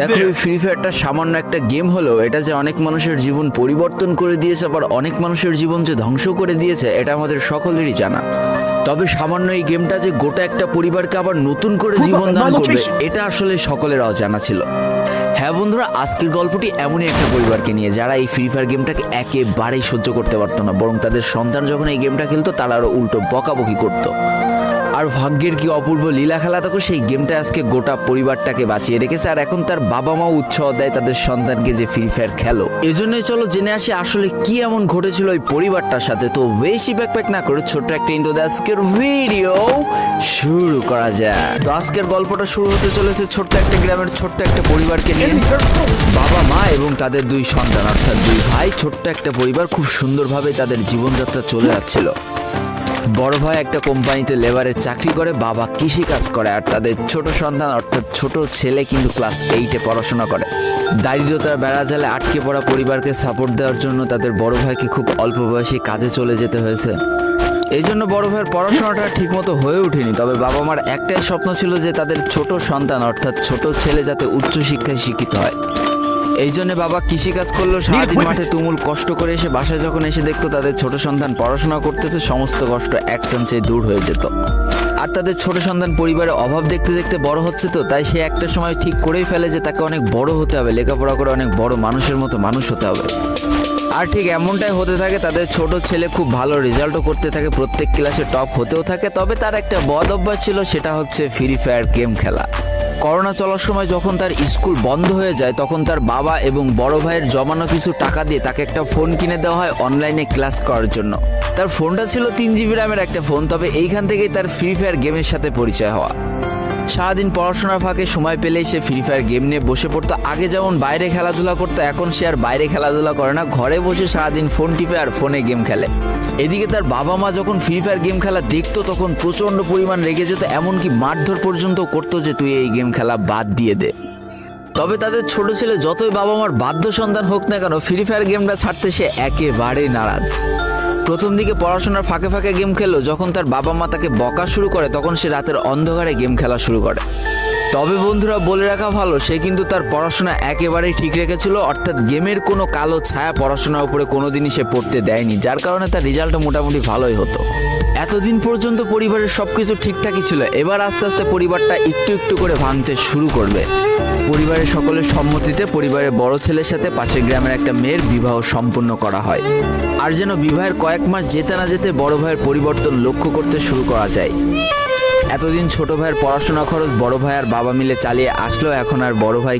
দেখো, এই ফ্রি ফায়ারটা সামান্য একটা গেম হলেও এটা যে অনেক মানুষের জীবন পরিবর্তন করে দিয়েছে, আবার অনেক মানুষের জীবন যে ধ্বংস করে দিয়েছে, এটা আমাদের সকলেরই জানা। তবে সামান্য এই গেমটা যে গোটা একটা পরিবারকে আবার নতুন করে জীবন দান করবে, এটা আসলে সকলের অজানা ছিল। হ্যাঁ বন্ধুরা, আজকের গল্পটি এমনই একটা পরিবারকে নিয়ে যারা এই ফ্রি ফায়ার গেমটাকে একেবারেই সহ্য করতে পারতো না, বরং তাদের সন্তান যখন এই গেমটা খেলতো তারা আরো উল্টো বকাবকি করতো। আর ভাগ্যের কি অপূর্ব লীলা খেলা, দেখো সেই গেমটা আজকে গোটা পরিবারটাকে বাঁচিয়ে রেখেছে। আর এখন তার বাবা মাও উৎসাহ দেয় তাদের সন্তানকে যে ফ্রি ফায়ার খেলো। এজন্যই চলো জেনে আসি আসলে কি এমন ঘটেছিল ওই পরিবারটার সাথে। তো বেশি ব্যাকপ্যাক না করে ছোট্ট একটা ইন্ট্রো দিয়ে আজকের ভিডিও শুরু করা যায়। তো আজকের গল্পটা শুরু হতে চলেছে ছোট্ট একটা গ্রামের ছোট্ট একটা পরিবারকে নিয়ে। বাবা মা এবং তাদের দুই সন্তান অর্থাৎ দুই ভাই, ছোট্ট একটা পরিবার, খুব সুন্দরভাবে তাদের জীবনযাত্রা চলে যাচ্ছিল। বড় ভাই একটা কোম্পানিতে লেবারের চাকরি করে, বাবা কৃষি কাজ করে, আর তাদের ছোট সন্তান অর্থাৎ ছোট ছেলে কিন্তু ক্লাস 8-এ পড়াশোনা করে। দারিদ্রতার বেড়াজালে আটকে পড়া পরিবারকে সাপোর্ট দেওয়ার জন্য তাদের বড় ভাইকে খুব অল্প বয়সে কাজে চলে যেতে হয়েছে। এই জন্য বড় ভাইয়ের পড়াশোনাটা ঠিকমতো হয়ে ওঠেনি। তবে বাবা মার একটাই স্বপ্ন ছিল যে তাদের ছোট সন্তান অর্থাৎ ছোট ছেলে যাতে উচ্চশিক্ষায় শিক্ষিত হয়। এই জন্য বাবা কৃষিকাজ করলেও সারাদিন মাঠে তুমুল কষ্ট করে এসে বাসায় যখন এসে দেখতো তাদের ছোট সন্তান পড়াশোনা করতেছে, সমস্ত কষ্ট এক চান্সে দূর হয়ে যেত। আর তাদের ছোট সন্তান পরিবারে অভাব দেখতে দেখতে বড় হচ্ছে, তো তাই সে একটা সময় ঠিক করেই ফেলে যে তাকে অনেক বড় হতে হবে, লেখাপড়া করে অনেক বড় মানুষের মতো মানুষ হতে হবে। আর ঠিক এমনটাই হতে থাকে। তাদের ছোট ছেলে খুব ভালো রেজাল্টও করতে থাকে, প্রত্যেক ক্লাসে টপ হতেও থাকে। তবে তার একটা বদ অভ্যাস ছিল, সেটা হচ্ছে ফ্রি ফায়ার গেম খেলা। করোনা চলার সময় যখন তার স্কুল বন্ধ হয়ে যায়, তখন তার বাবা এবং বড় ভাইয়ের জমানো কিছু টাকা দিয়ে তাকে একটা ফোন কিনে দেওয়া হয় অনলাইনে ক্লাস করার জন্য। তার ফোনটা ছিল 3 GB র্যামের একটা ফোন। তবে এইখান থেকেই তার ফ্রি ফায়ার গেমের সাথে পরিচয় হওয়া। সারাদিন পড়াশোনার ফাঁকে সময় পেলেই সে ফ্রি ফায়ার গেম নিয়ে বসে পড়তো। আগে যেমন বাইরে খেলাধুলা করতো, এখন সে আর বাইরে খেলাধুলা করে না, ঘরে বসে সারাদিন ফোন টিপে আর ফোনে গেম খেলে। এদিকে তার বাবা মা যখন ফ্রি ফায়ার গেম খেলা দেখতো তখন প্রচণ্ড পরিমাণ রেগে যেত, এমনকি মারধর পর্যন্ত করতো যে তুই এই গেম খেলা বাদ দিয়ে দে। তবে তাদের ছোট ছেলে যতই বাবা মার বাধ্য সন্তান হোক না কেন, ফ্রি ফায়ার গেমটা ছাড়তে সে একেবারেই নারাজ। প্রথম দিকে পড়াশোনার ফাঁকে ফাঁকে গেম খেললো, যখন তার বাবা মা তাকে বকা শুরু করে তখন সে রাতের অন্ধকারে গেম খেলা শুরু করে। তবে বন্ধুরা বলে রাখা ভালো, সে কিন্তু তার পড়াশোনা একেবারেই ঠিক রেখেছিল, অর্থাৎ গেমের কোনো কালো ছায়া পড়াশোনার উপরে কোনোদিনই সে পড়তে দেয়নি, যার কারণে তার রেজাল্টও মোটামুটি ভালোই হতো। এতদিন পর্যন্ত পরিবারের সবকিছু ঠিকঠাকই ছিল, এবার আস্তে আস্তে পরিবারটা একটু একটু করে ভাঙতে শুরু করবে। পরিবারের সকলের সম্মতিতে পরিবারের বড় ছেলের সাথে পাশের গ্রামের একটা মেয়ের বিবাহ সম্পন্ন করা হয়। আর যেন বিবাহের কয়েক মাস যেতে না যেতে বড় ভাইয়ের পরিবর্তন লক্ষ্য করতে শুরু করা যায়। এতদিন ছোট ভাইয়ের পড়াশোনা খরচ বড় ভাই আর বাবা মিলে চালিয়ে আসলো, এখন আর বড় ভাই